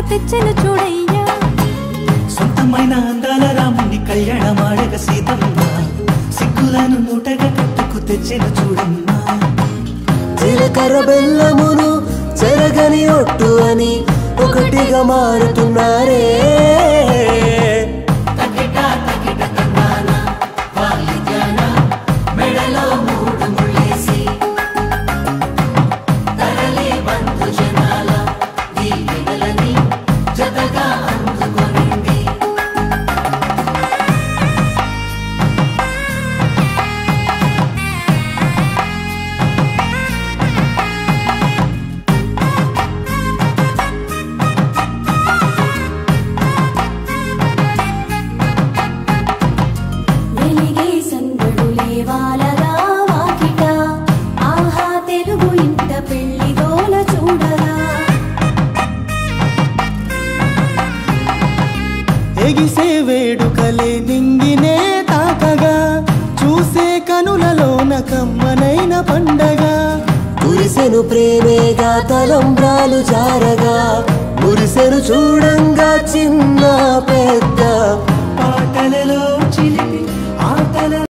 తెచ్చెను చూడయ్యా సొంతమైన అందాల రాముని కళ్యాణమాడగ సీతమ్మ సిగ్గులను మూటగా కట్టుకు తెచ్చెను చూడమ్మా జీలకర్ర బెల్లమును చెరగని ఒట్టు అని ఒకటిగా మారుతున్నారే ఎగిసే వేడుకలే నింగినే తాకగా చూసే కనులలోన కమ్మనైన పండగ కురిసెను ప్రేమేగా తలంబ్రాలు జారగా మురిసెను చూడంగా చిన్న పెద్ద పాటలలో చిలిపి ఆటల